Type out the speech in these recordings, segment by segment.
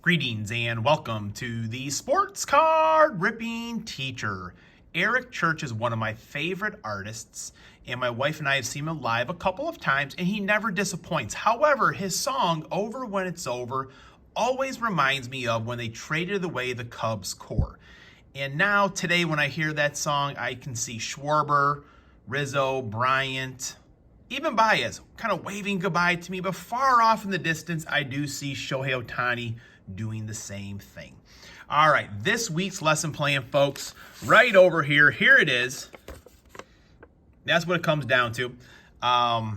Greetings and welcome to the Sports Card Ripping Teacher. Eric Church is one of my favorite artists, and my wife and I have seen him live a couple of times, and he never disappoints. However, his song, Over When It's Over, always reminds me of when they traded away the Cubs core. And now, today, when I hear that song, I can see Schwarber, Rizzo, Bryant, even Baez kind of waving goodbye to me, but far off in the distance, I do see Shohei Ohtani doing the same thing. All right, this week's lesson plan, folks, right over here. Here it is. That's what it comes down to. I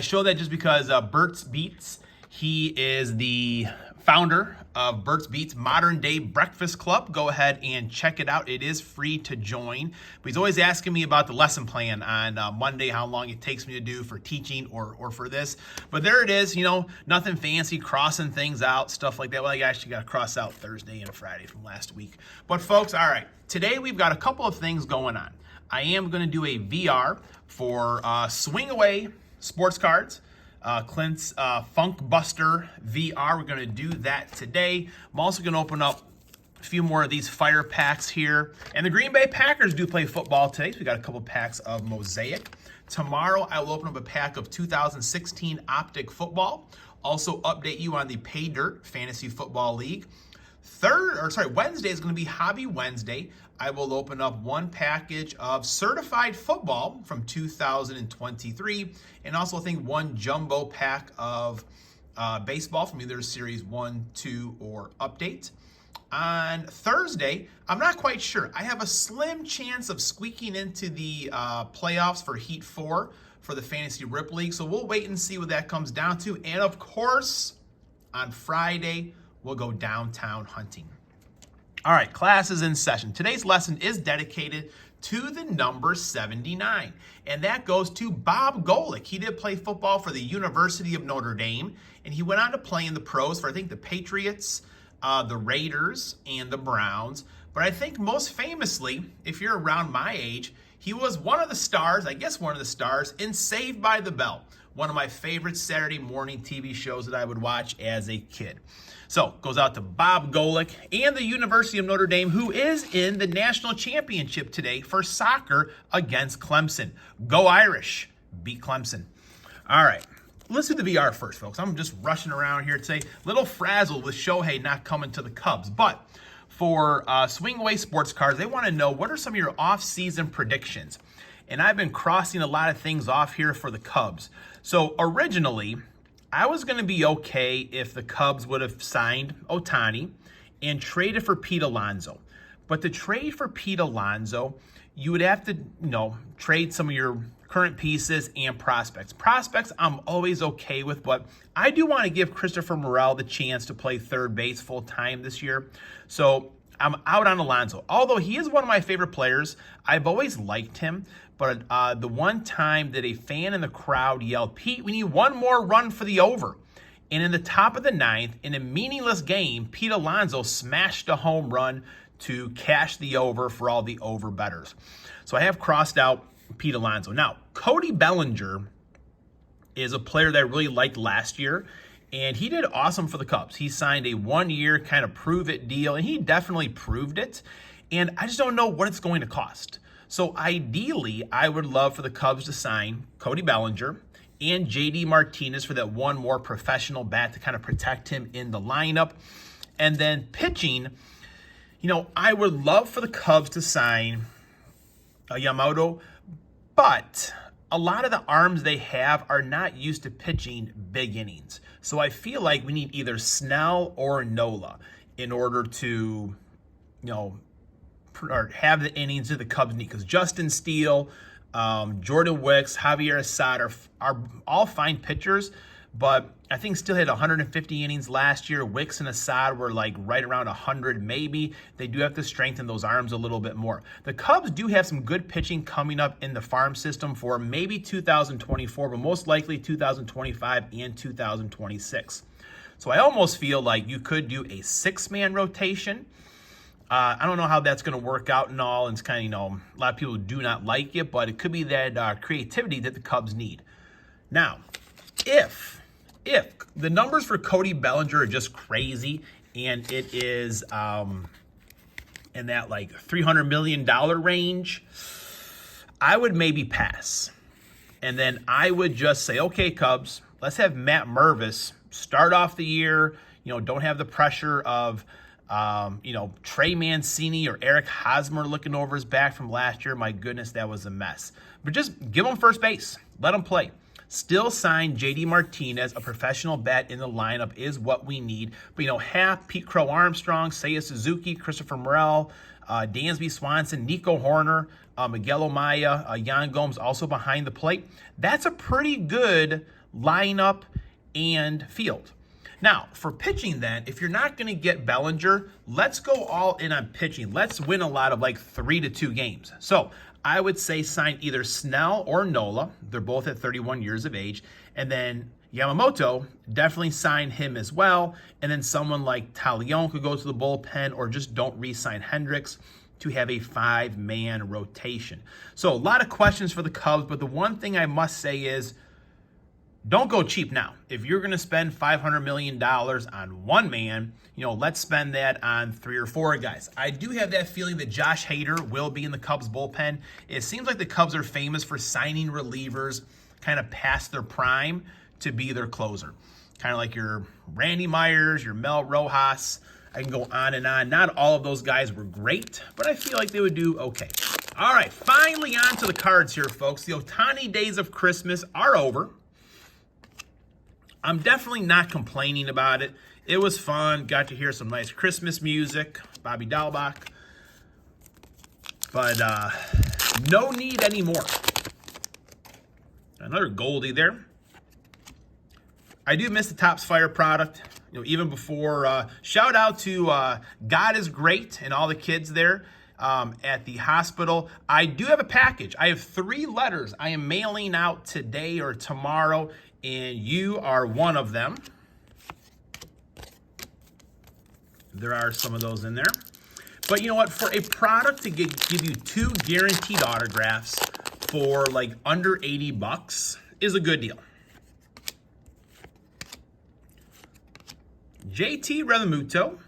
show that just because Burt's Beats, he is the founder of Burt's Beats Modern Day Breakfast Club. Go ahead and check it out. It is free to join. But he's always asking me about the lesson plan on Monday, how long it takes me to do for teaching or for this. But there it is, you know, nothing fancy, crossing things out, stuff like that. Well, I actually got to cross out Thursday and Friday from last week. But folks, all right, today we've got a couple of things going on. I am going to do a VR for Swing Away Sports Cards. Clint's Funk Buster VR. We're going to do that today. I'm also going to open up a few more of these fire packs here. And the Green Bay Packers do play football today, so we got a couple packs of Mosaic. Tomorrow, I will open up a pack of 2016 Optic Football. Also update you on the Pay Dirt Fantasy Football League. Wednesday is going to be Hobby Wednesday. I will open up one package of certified football from 2023, and also I think one jumbo pack of baseball from either Series 1, 2, or Update. On Thursday, I'm not quite sure. I have a slim chance of squeaking into the playoffs for Heat 4 for the Fantasy Rip League, so we'll wait and see what that comes down to. And of course, on Friday, we'll go downtown hunting. All right, class is in session. Today's lesson is dedicated to the number 79, and that goes to Bob Golick. He did play football for the University of Notre Dame, and he went on to play in the pros for, I think, the Patriots, the Raiders, and the Browns. But I think most famously, if you're around my age, he was one of the stars in Saved by the Bell, one of my favorite Saturday morning TV shows that I would watch as a kid. So, goes out to Bob Golick and the University of Notre Dame, who is in the national championship today for soccer against Clemson. Go Irish. Beat Clemson. All right, let's do the VR first, folks. I'm just rushing around here today. Little frazzled with Shohei not coming to the Cubs. But for Swing Away Sports Cards, they want to know, what are some of your off-season predictions? And I've been crossing a lot of things off here for the Cubs. So, originally, I was going to be okay if the Cubs would have signed Ohtani and traded for Pete Alonso. But to trade for Pete Alonso, you would have to, trade some of your current pieces and prospects. Prospects I'm always okay with, but I do want to give Christopher Morel the chance to play third base full time this year. So I'm out on Alonso. Although he is one of my favorite players, I've always liked him. But the one time that a fan in the crowd yelled, "Pete, we need one more run for the over." And in the top of the ninth, in a meaningless game, Pete Alonso smashed a home run to cash the over for all the over bettors. So I have crossed out Pete Alonso. Now, Cody Bellinger is a player that I really liked last year, and he did awesome for the Cubs. He signed a one-year kind of prove-it deal, and he definitely proved it. And I just don't know what it's going to cost. So ideally, I would love for the Cubs to sign Cody Bellinger and JD Martinez for that one more professional bat to kind of protect him in the lineup. And then pitching, I would love for the Cubs to sign Yamamoto, but a lot of the arms they have are not used to pitching big innings. So I feel like we need either Snell or Nola in order to, or have the innings that the Cubs need, because Justin Steele, Jordan Wicks, Javier Assad are all fine pitchers, but I think Steele had 150 innings last year. Wicks and Assad were like right around 100 maybe. They do have to strengthen those arms a little bit more. The Cubs do have some good pitching coming up in the farm system for maybe 2024, but most likely 2025 and 2026. So I almost feel like you could do a 6-man rotation. I don't know how that's going to work out and all. And it's kind of, a lot of people do not like it, but it could be that creativity that the Cubs need. Now, if if the numbers for Cody Bellinger are just crazy, and it is in that like $300 million range, I would maybe pass. And then I would just say, okay, Cubs, let's have Matt Mervis start off the year. Don't have the pressure of, Trey Mancini or Eric Hosmer looking over his back from last year. My goodness, that was a mess. But just give him first base. Let him play. Still sign J.D. Martinez. A professional bat in the lineup is what we need. But, Hap, Pete Crow Armstrong, Seiya Suzuki, Christopher Morel, Dansby Swanson, Nico Horner, Miguel Amaya, Yan Gomes also behind the plate. That's a pretty good lineup and field. Now, for pitching then, if you're not going to get Bellinger, let's go all in on pitching. Let's win a lot of like 3-2 games. So I would say sign either Snell or Nola. They're both at 31 years of age. And then Yamamoto, definitely sign him as well. And then someone like Talion could go to the bullpen, or just don't re-sign Hendricks to have a 5-man rotation. So a lot of questions for the Cubs, but the one thing I must say is don't go cheap now. If you're going to spend $500 million on one man, let's spend that on 3 or 4 guys. I do have that feeling that Josh Hader will be in the Cubs bullpen. It seems like the Cubs are famous for signing relievers kind of past their prime to be their closer. Kind of like your Randy Myers, your Mel Rojas. I can go on and on. Not all of those guys were great, but I feel like they would do okay. All right, finally on to the cards here, folks. The Ohtani days of Christmas are over. I'm definitely not complaining about it. It was fun. Got to hear some nice Christmas music, Bobby Dahlbach. But no need anymore. Another Goldie there. I do miss the Topps Fire product. Even before, shout out to God is Great and all the kids there at the hospital. I do have a package. I have 3 letters I am mailing out today or tomorrow, and you are one of them. There are some of those in there. But you know what? For a product to give you 2 guaranteed autographs for like under $80 is a good deal. JT Realmuto,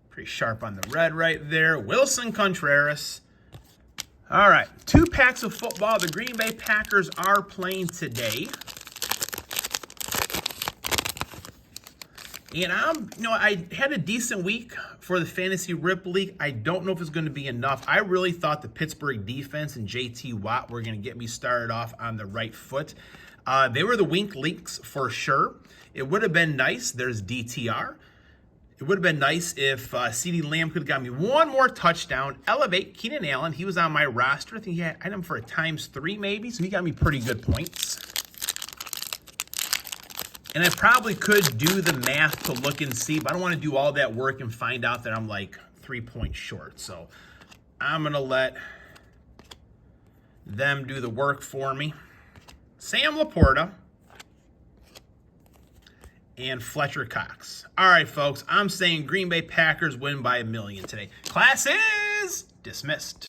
pretty sharp on the red right there. Wilson Contreras. All right, 2 packs of football. The Green Bay Packers are playing today. And I had a decent week for the Fantasy Rip League. I don't know if it's going to be enough. I really thought the Pittsburgh defense and JT Watt were going to get me started off on the right foot. They were the wink links for sure. It would have been nice. There's DTR. It would have been nice if CeeDee Lamb could have got me 1 more touchdown. Elevate Keenan Allen. He was on my roster. I think he had item for a ×3 maybe, so he got me pretty good points. And I probably could do the math to look and see, but I don't want to do all that work and find out that I'm like 3 points short. So I'm going to let them do the work for me. Sam Laporta and Fletcher Cox. All right, folks, I'm saying Green Bay Packers win by 1 million today. Class is dismissed.